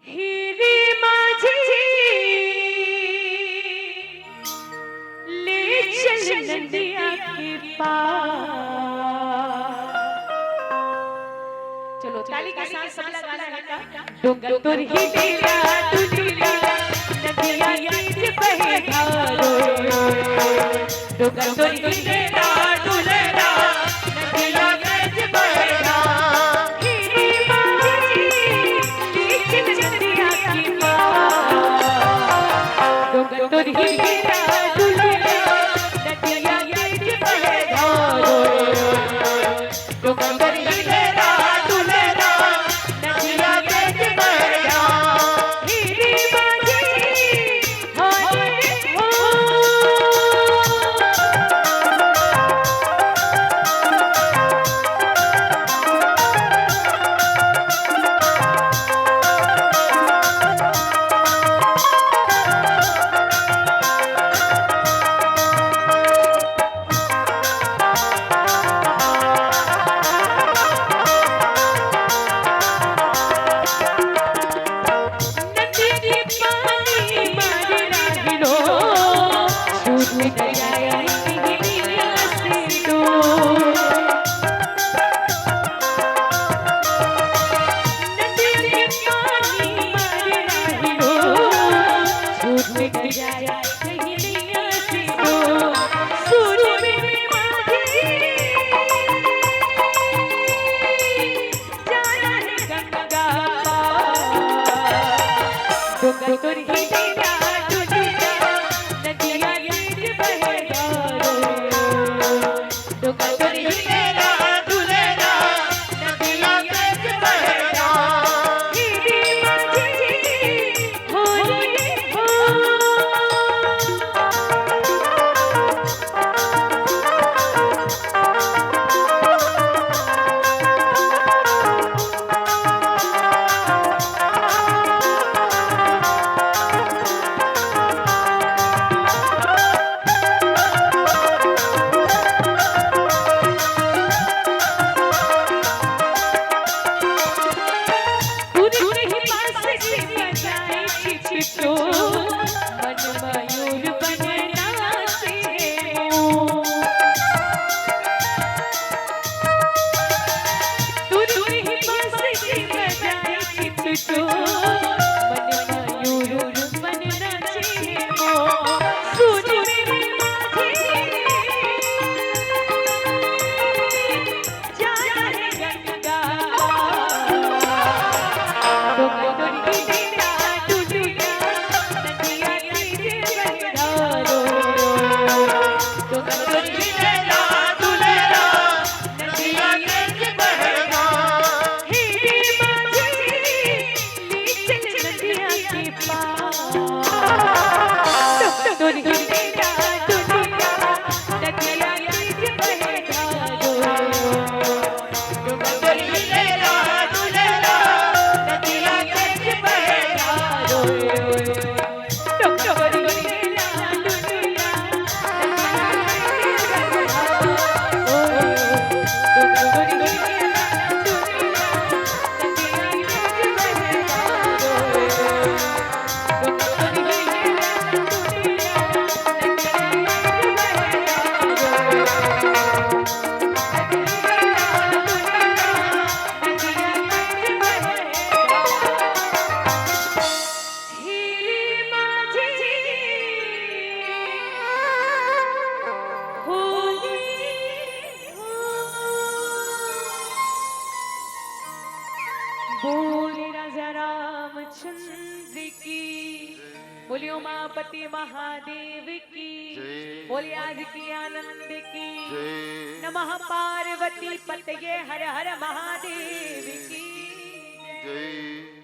हीरे माझी ले चल नदिया के पार। चलो ताली के साथ सब गाना है का डोंगर तोर ही तेरा तुझीला नदिया तीज बहे धारो डोंगर तोर ही तेरा दुलरा नदिया तीज बहे धारो हीरे माझी ले चल नदिया के पार डोंगर तोर ही तेरा दुलरा नदिया तीज बहे धारो डोंगर तोर ही तेरा दुलरा नदिया तीज बहे धारो हीरे माझी हाय हो बोलिए उमापति महादेव की, बोलिए आज की आनंद की, नमः पार्वती पतये हर हर महादेव की जय।